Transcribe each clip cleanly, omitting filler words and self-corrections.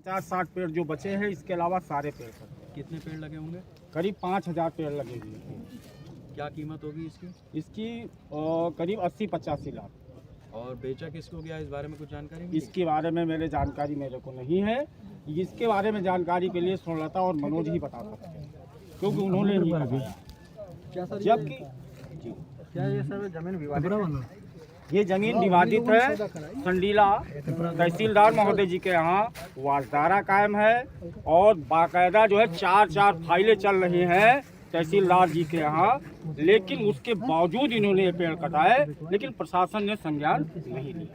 50-60 पेड़ जो बचे हैं, इसके अलावा सारे पेड़ कटे हैं। कितने पेड़ लगे होंगे? करीब 5000 पेड़ लगे हुए हैं। क्या कीमत होगी इसकी? इसकी करीब 80-85 लाख। और बेचा किसको गया, इस बारे में कुछ जानकारी मिली? इसके बारे में मेरे जानकारी मेरे को नहीं है। इसके बारे में जानकारी के लिए स्वर्णलता और मनोज ही बता सकते हैं, क्योंकि उन्होंने ही बताया। जबकि क्या ये सर जमीन विवादित? ये जमीन विवादित है। संडीला तहसीलदार महोदय जी के यहाँ वारदारा कायम है और बाकायदा जो है 4 फाइलें चल रही हैं तहसीलदार जी के यहाँ, लेकिन उसके बावजूद इन्होंने ये पेड़ कटाए, लेकिन प्रशासन ने संज्ञान नहीं लिया।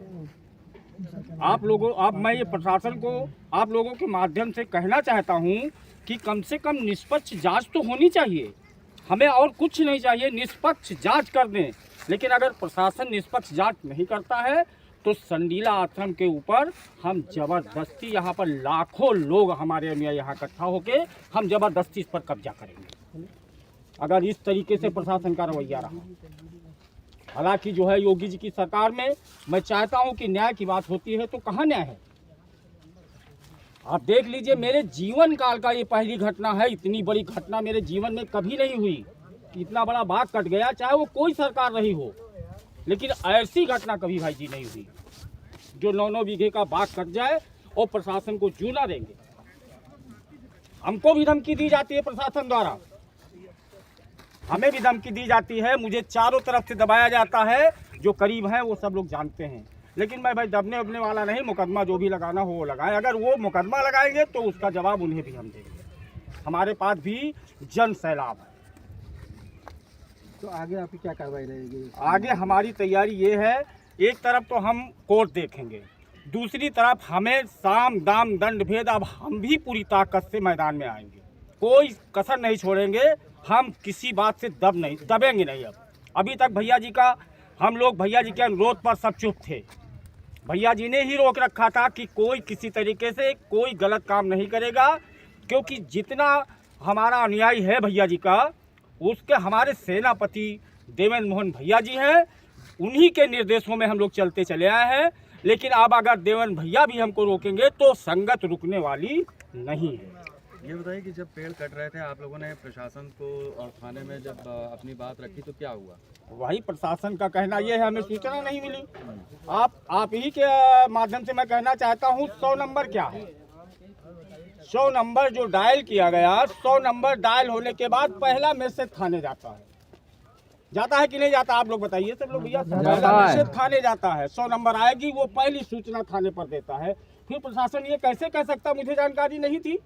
मैं ये प्रशासन को आप लोगों के माध्यम से कहना चाहता हूँ कि कम से कम निष्पक्ष जांच तो होनी चाहिए। हमें और कुछ नहीं चाहिए, निष्पक्ष जांच कर दें। लेकिन अगर प्रशासन निष्पक्ष जांच नहीं करता है तो संडीला आश्रम के ऊपर हम जबरदस्ती, यहाँ पर लाखों लोग हमारे यहाँ इकट्ठा होके हम जबरदस्ती इस पर कब्जा करेंगे, अगर इस तरीके से प्रशासन का रवैया रहा। हालांकि जो है योगी जी की सरकार में मैं चाहता हूं कि न्याय की बात होती है तो कहाँ न्याय है। आप देख लीजिए, मेरे जीवन काल का ये पहली घटना है। इतनी बड़ी घटना मेरे जीवन में कभी नहीं हुई कि इतना बड़ा बाग कट गया, चाहे वो कोई सरकार रही हो, लेकिन ऐसी घटना कभी भाई जी नहीं हुई जो 9-9 बीघे का बाग कट जाए और प्रशासन को जूना देंगे। हमको भी धमकी दी जाती है प्रशासन द्वारा, हमें भी धमकी दी जाती है, मुझे चारों तरफ से दबाया जाता है। जो करीब हैं वो सब लोग जानते हैं, लेकिन मैं भाई दबने उबने वाला नहीं। मुकदमा जो भी लगाना हो वो लगाएं। अगर वो मुकदमा लगाएंगे तो उसका जवाब उन्हें भी हम देंगे। हमारे पास भी जन सैलाब है। तो आगे आपकी क्या कार्रवाई रहेगी? आगे हमारी तैयारी ये है, एक तरफ तो हम कोर्ट देखेंगे, दूसरी तरफ हमें साम दाम दंड भेद, अब हम भी पूरी ताकत से मैदान में आएंगे, कोई कसर नहीं छोड़ेंगे। हम किसी बात से दबेंगे नहीं। अब अभी तक भैया जी का, हम लोग भैया जी के अनुरोध पर सब चुप थे। भैया जी ने ही रोक रखा था कि कोई किसी तरीके से कोई गलत काम नहीं करेगा, क्योंकि जितना हमारा अनुयायी है भैया जी का, उसके हमारे सेनापति देवेंद्र मोहन भैया जी हैं, उन्हीं के निर्देशों में हम लोग चलते चले आए हैं। लेकिन अब अगर देवेंद्र भैया भी हमको रोकेंगे तो संगत रुकने वाली नहीं है। ये बताइए कि जब पेड़ कट रहे थे आप लोगों ने प्रशासन को और थाने में जब अपनी बात रखी तो क्या हुआ? वही प्रशासन का कहना ये है, हमें सूचना नहीं मिली। आप ही के माध्यम से मैं कहना चाहता हूँ, 100 नंबर क्या है? 100 नंबर जो डायल किया गया, 100 नंबर डायल होने के बाद पहला मैसेज थाने जाता है कि नहीं जाता? आप लोग बताइए सब लोग भैया। पहला मैसेज थाने जाता है, 100 नंबर आएगी, वो पहली सूचना थाने पर देता है। फिर प्रशासन ये कैसे कह सकता, मुझे जानकारी नहीं थी।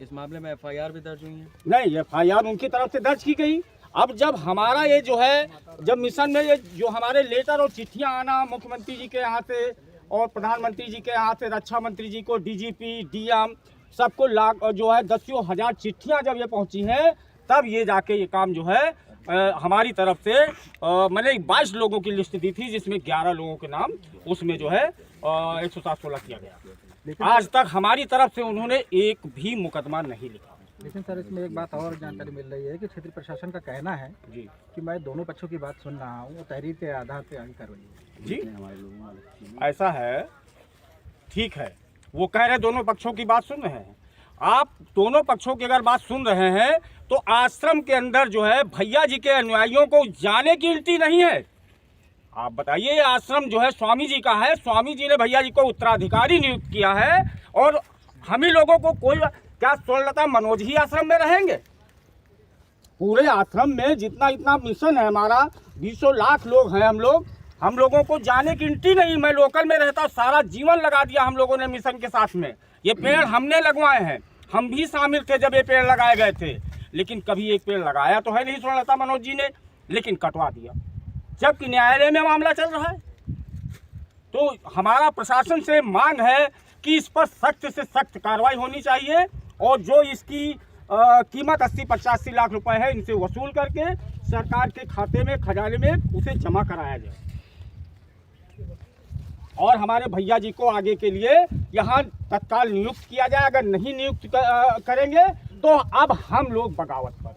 इस मामले में FIR भी दर्ज हुई है? नहीं, FIR उनकी तरफ से दर्ज की गई। अब जब हमारा ये जो है, जब मिशन में ये जो हमारे लेटर और चिट्ठियां आना मुख्यमंत्री जी के यहाँ से और प्रधानमंत्री जी के यहाँ से रक्षा मंत्री जी को, DGP, DM सबको लाख जो है 10 हजार चिट्ठियां जब ये पहुंची हैं, तब ये जाके ये काम जो है हमारी तरफ से मैंने 22 लोगों की लिस्ट दी थी, जिसमें 11 लोगों के नाम उसमें जो है 107-16 किया गया। आज तक हमारी तरफ से उन्होंने एक भी मुकदमा नहीं लिखा। लेकिन सर इसमें एक बात और जानकारी मिल रही है कि क्षेत्रीय प्रशासन का कहना है जी कि मैं दोनों पक्षों की बात सुन रहा हूँ, तहरीर के आधार पे आगे कार्रवाई जी ऐसा है, ठीक है। वो कह रहे दोनों पक्षों की बात सुन रहे हैं। आप दोनों पक्षों की अगर बात सुन रहे हैं तो आश्रम के अंदर जो है भैया जी के अनुयायियों को जाने की इल्टी नहीं है। आप बताइए, ये आश्रम जो है स्वामी जी का है, स्वामी जी ने भैया जी को उत्तराधिकारी नियुक्त किया है, और हम ही लोगों को कोई क्या स्वर्णलता मनोज ही आश्रम में रहेंगे? पूरे आश्रम में जितना इतना मिशन है हमारा, 200 लाख लोग हैं हम लोगों को जाने की इल्टी नहीं। मैं लोकल में रहता, सारा जीवन लगा दिया हम लोगों ने मिशन के साथ में। ये पेड़ हमने लगवाए हैं, हम भी शामिल थे जब ये पेड़ लगाए गए थे, लेकिन कभी एक पेड़ लगाया तो है नहीं स्वर्णलता मनोज जी ने, लेकिन कटवा दिया, जबकि न्यायालय में मामला चल रहा है। तो हमारा प्रशासन से मांग है कि इस पर सख्त से सख्त कार्रवाई होनी चाहिए, और जो इसकी कीमत 80-85 लाख रुपए है, इनसे वसूल करके सरकार के खाते में, खजाने में उसे जमा कराया जाए, और हमारे भैया जी को आगे के लिए यहाँ तत्काल नियुक्त किया जाए। अगर नहीं नियुक्त करेंगे तो अब हम लोग बगावत पर